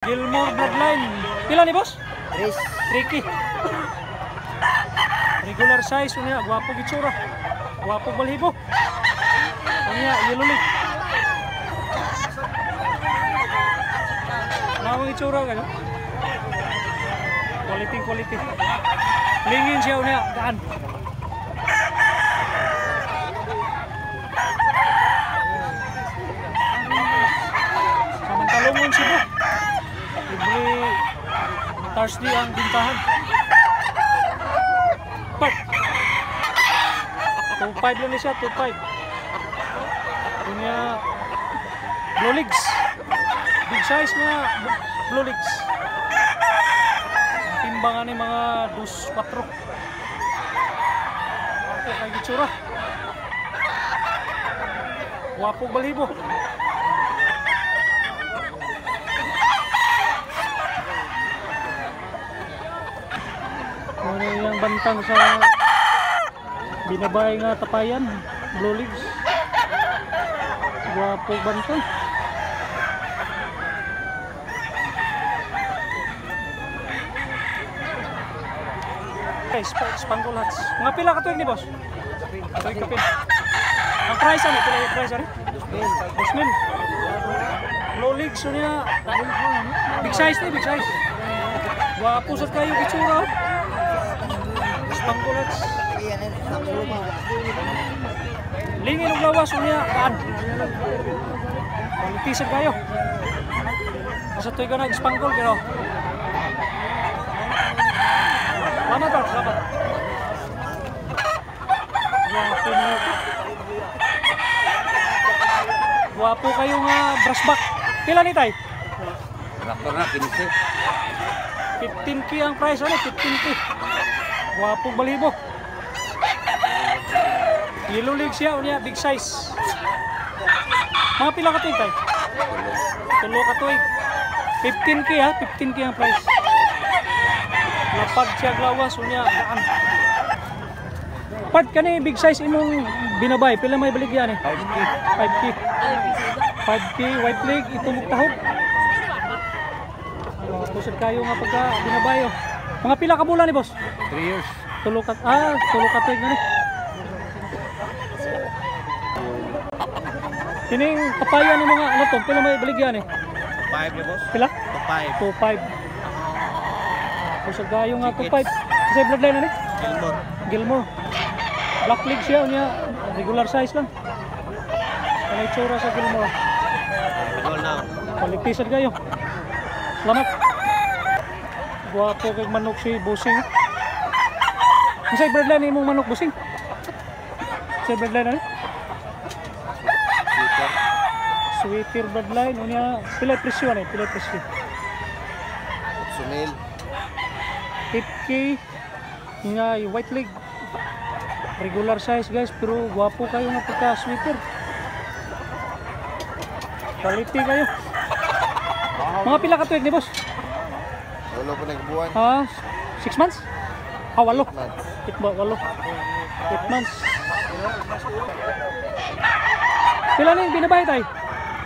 Gilmore bloodline. Pila ni boss? Ricky. Regular size unya, gwapo gitsura. Gwapo balhibo. Unya yellow league. Nawang itsura ka no? Quality. Lingin siya unya, gaan. Samantalungon siya po. Every Thursday ang bintahan. Part 2.5 lang siya, 2.5. Punya blue legs. Big size mga blue legs. Timbangan ni mga 2.4. Okay, kay gitsura. Wapo balhibo. Ano yung bantang sa binabay nga tapayan, blue legs. Guwapo bantang. Okay, Spangle hats. Mga pila ka tuwing ni boss? Tuwing kapin. Ang price ano? Pila yung price ano? 2,000. Blue legs so niya. Big size ni, big size. Guwapo sa kayo kitsura. Pangkulats. Lingin og lawas unya kaan. Quality sa kayo. Sa toy ka nag-spangle pero. Salamat. Guwapo kayo nga brush back. Pila ni tay? Raptor na 15. 15k ang price ano, 15k. Guwapong balibo. Yellow legs siya, unya big size. Mga pila ka tuig tay? Tulo ka tuig. 15k ha, 15k ang price. Lapag siya glawas, unya gaan. Part ka big size imong binabay, pila may baligyan eh? 5k, white leg, itong tahog. Kusod kayo nga pagka binabayo. Mga pila ka bulan ni boss? 3 years. Tulo ka tuig na ni. Kining papaya ni mga ano to, pila may baligyan eh? 5 ni boss. Pila? 5. 2.5. Kusod kayo nga 2.5. Kasi bloodline na ni? Gilmore. Black leg siya, niya regular size lang. Ano itsura sa Gilmore? Goal now. Quality kayo. Salamat. Guwapo kay manok si Busing. Sa bloodline ni mong manok Busing? Sa bloodline na? Sweeter bloodline. Unya pila presyo na? Pila presyo? Sunil. 8k. Nga white leg. Regular size guys, pero guwapo kayo nga pagka sweeter. Quality kayo. Mga pila ka tuig ni boss? Walo po nagbuwan. 6 months? 8. 8 months. Pila na yung binabay tayo?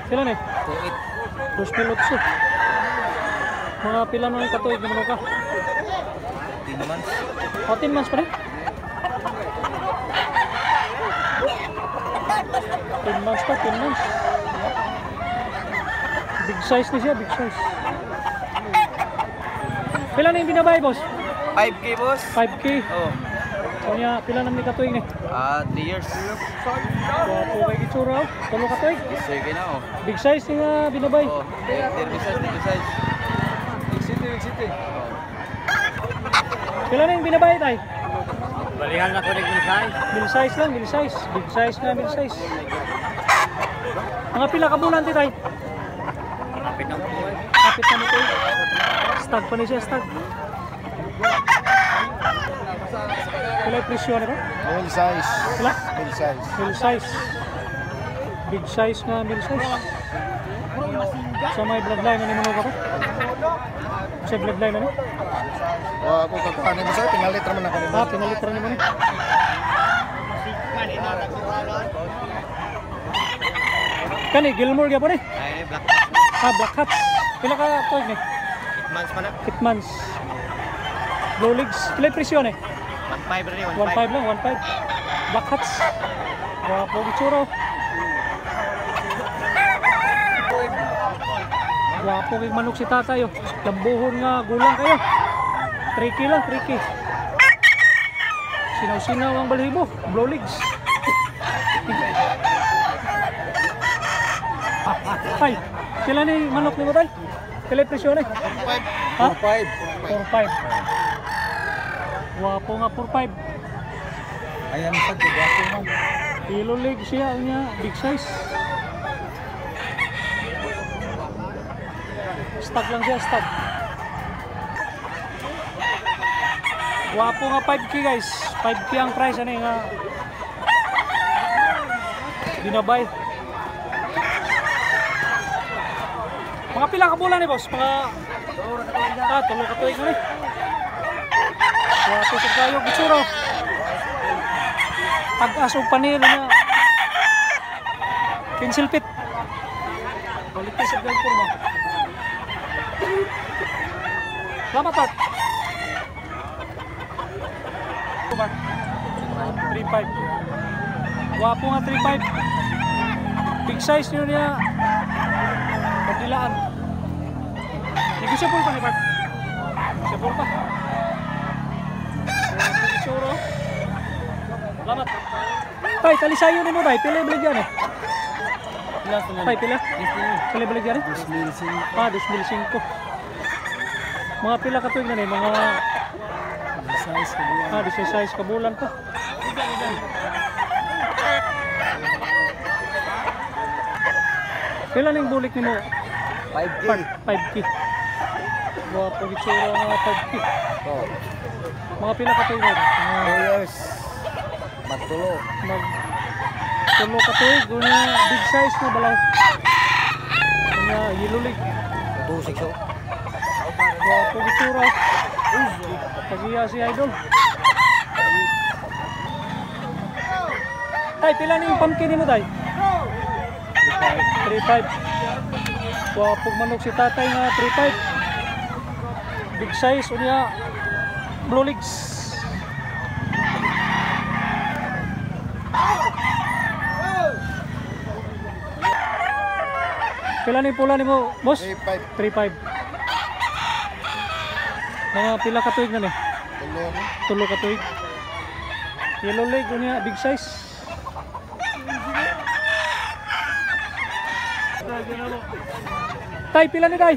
Pila na yung? 2,800. Mga pila na yung katuig na ka? 10 months. 10 months pa rin? 10 months pa, 10 months. Big size na siya, big size. Pila na yung binabay, boss? 5k boss. 5k? Oh. Kanya, pila na may katuig ni? 3 years. Wapo kay Gitsura, tulo katuig. Sige na oh. Big size nga binabay. Oh, big size. Big city. Pila na yung binabay, tay? Balihan na ko rin yung size. Mil size lang, mil size. Big size nga, mil size. Mga pila ka bulan, tay? Kapit na po eh. Kapit na nito. Stag pa niya siya, stag. Pila yung presyo na ba? Mil size. Pila? Mil size. Mil size. Big size nga, mil size. Sa may bloodline na ni Manuka pa? Sa bloodline na ni? Ako kakahanin mo sir, pingalit naman ako ni mo. Pinalit rin naman eh. Kani Gilmore gyapon eh. Ay, black. Black Hats. Pila ka tuig ni? 8 months pa na. 8 months. Blue legs. Pila yung presyo ni? 1.5 rin, 1.5 lang, 1.5. Black hats. Wapo gitsura. Wapo kay manok si tatay. Lambuhon nga gulang kayo. 3K lang, 3K. Sinaw-sinaw ang balahibo. Blue legs. Tay, sila ni manok ni mo tay? Sila yung presyo ni? 4.5. Ha? 4.5. 4.5. Wapo nga 4.5. Ayan sa gwapo man. Kilo leg siya niya, big size. Stag lang siya, stag. Wapo nga 5K guys. 5K ang price ano nga. Dinabay. Mga pila ka bulan ni boss? Mga tulo ka tuig na ni. Wapo sa kayo, gitsura. Pag-as o panilo niya. Pencil pit. Balik sa gang kurma. Salamat at. 3.5. Wapo nga 3.5. Big size nyo niya. Pagdilaan. Negosyable pa ni Bart. Negosyable pa. Wapo gitsura. Salamat. Tay, talisayo ni mo tay. Pila yung baligyan eh. Tay, pila? Pila yung baligyan eh? 2,500. Ah, 2,500. Mga pila ka tuwing na eh. Mga 16 kabulan pa. Pila na yung bulik ni mo? 5K. 5K. Wapo gitsura nga 5K. Oh. Mga pila ka tuwing na eh. 2 years. Magtulo. Tulo ka tuig, guna big size na balay. Guna yellow leg. 2.6. Wapo gitsura. Tagiya si Idol. Tay, pila na yung pumpkin ni mo tay? 3.5. Wapo manok si tatay nga 3.5. Big size, unya blue legs. Pila na yung pula ni mo, boss? 3.5. 3.5. Mga pila ka tuig na ni? Tulo ka tuig. Yellow leg, unya big size. Tay, pila ni tay?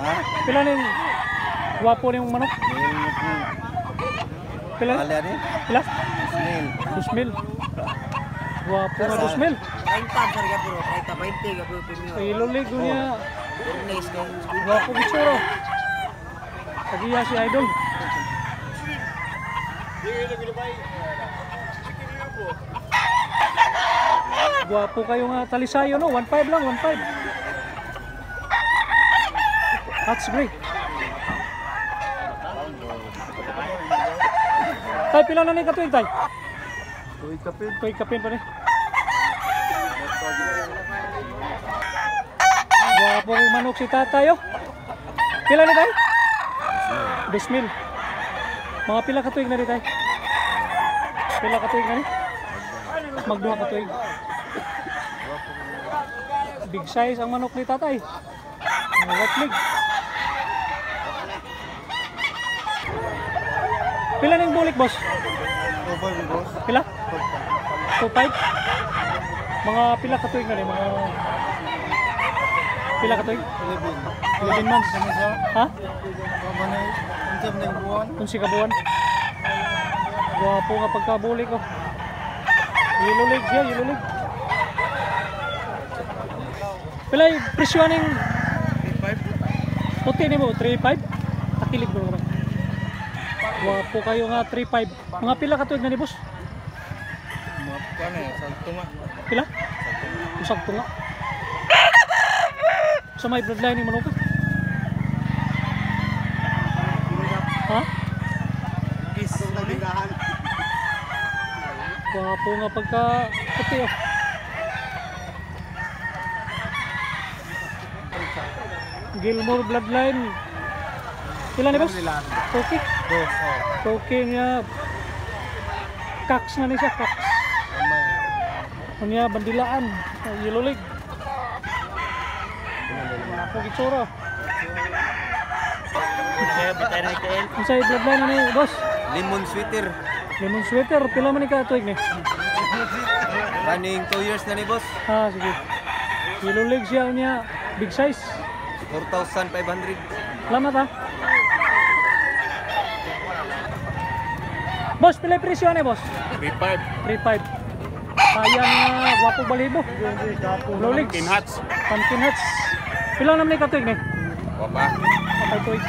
Ha? Pila ni wapo ni mong manok? Pila? Alya ni? Pila? Snail. 2,000. Wapo nga 2,000. 30 sarga bro, 30 20 ka bro premium. Yellow leg, unya Nice ka. wapo gitsura. Tagiya si Idol. Gwapo kayo nga talisayo no, 1.5 lang, 1.5. That's great. Tay, pila na ni katuig tay? Tuig kapit. Tuig kapin pa ni. Gwapo yung manok si tatayo. Pila ni tay? 10,000. Mga pila katuig na ni tay? Pila katuig na ni? Magduha katuig. Big size ang manok ni tatay. White leg. Pila na yung bulik boss? 2.5 boss. Pila? 2.5? Mga pila katuig na ni? Mga pila katuig? 11 months. Ha? Kamanay. Unsap na yung buwan. Kung si kabuan. Gwapo nga pagkabulik ko. Yellow leg siya, yellow leg. Pila yung presyo ng 3.5. puti ni mo, 3.5? Takilig mo naman. Gwapo kayo nga, 3.5. Mga pila katuig na ni boss? Mga kane, salto nga. Pila? Usag to nga. Sa may bloodline ni manok ka? Ha? Kiss. Gwapo nga pagka puti oh. Gilmore Bloodline. Ilan ni boss? Toki. Dos. Toki niya. Cox na ni siya, Cox. Niya bandilaan. Yellow leg. Ako gitsura. Kaya bitay na ikain. Unsay Bloodline na ni boss? Lemon sweater. Lemon sweater. Pila man ni ka tuig ni? Running 2 years na ni boss. Ah, sige. Yellow leg siya niya. Big size. 4,500. Salamat ha. Boss, pila presyo ni boss? 3,500. 3.5. Sayang na guwapo balibo. Low legs. Pumpkin hats. Pumpkin hats. Pila naman ni katuig ni? Wapa. Patay tuig.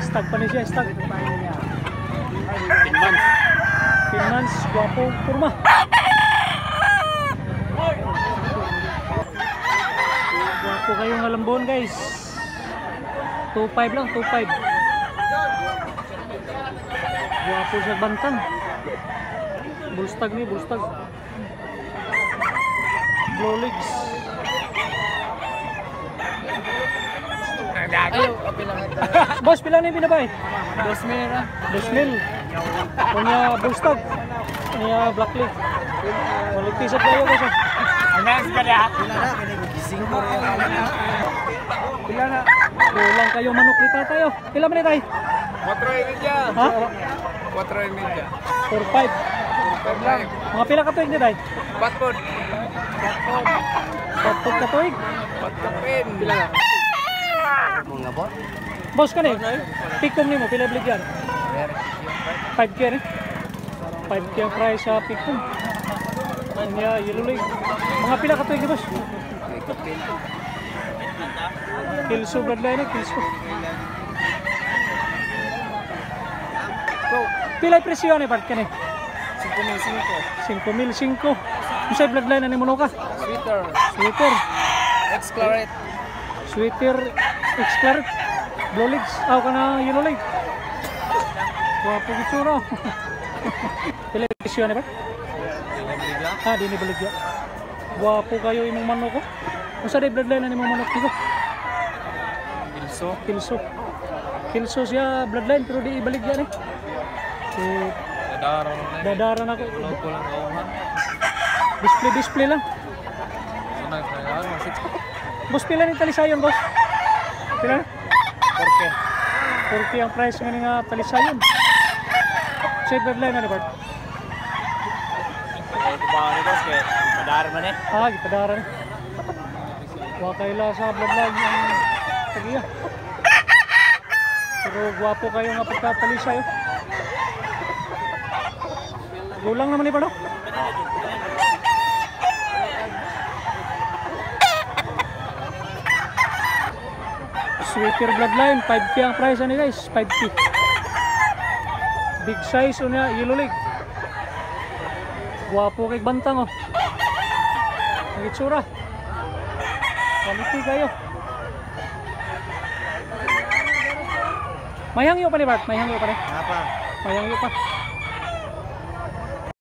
Stag pa ni siya, stag. 10 months. 10 months, guwapo, kurma. Guwapo kayong alambon guys. 2.5 lang, 2.5. Guwapo siya bantang. Bulstag ni, bulstag. Blow legs. Boss, pila na yung binabay? 2,000 na. 2,000. Punya bulstag. Punya black leg. Maligtisap kayo guys. Angas ka na. Pila na. Kulang kayo manok kita tayo. Pila man tayo? 4,500. Ha? 4,500. 4.5. Mga pila ka tuig ni tayo? Patpod. Patpod ka tuig? Patpapin. Pila na. Mga bot. Boss ka na eh. Pikom ni mo. Pila bligyan? 5K ni. 5K ang price sa pikom. Kanya yellow leg. Mga pila ka tuig ni boss? Kilso bloodline na. Kilso. Pila yung presyo ni Bart ka ni? 5,500. Yung sa bloodline na ni Mono ka? Sweater. Sweater. X-Claret. Sweater. X-Claret. Blow legs. Aw ka na yellow leg. Wapo gitsura. Pila yung presyo ni Bart? Ah, di ni baligya. Wapo kayo imong manok ko. Kung sa bloodline na ni mong manok dito? Pilso. Kilso. Kilso siya bloodline pero di ibaligya ni. Dadaran ako. Kulang kauhan. Display lang. Sunay sa yan. Boss, pila ni talisayon, boss? Pila na? 4K. 40 ang price nga nga talisayon. Sa bloodline na ni Bart? Ito ba ni boss kay madar man eh. Ah, gitadaran. Wa kaila sa bloodline ang tagiya. Pero gwapo kayo nga pagkatalisayo. Gulang naman ni Bart, no? Sweater bloodline, 5K ang price ani guys, 5K. Big size unya, yellow leg. Guwapo kay bantang oh. Ang itsura. Quality kayo. May hangyo pa ni Bart, may hangyo pa ni. Apa? May hangyo pa.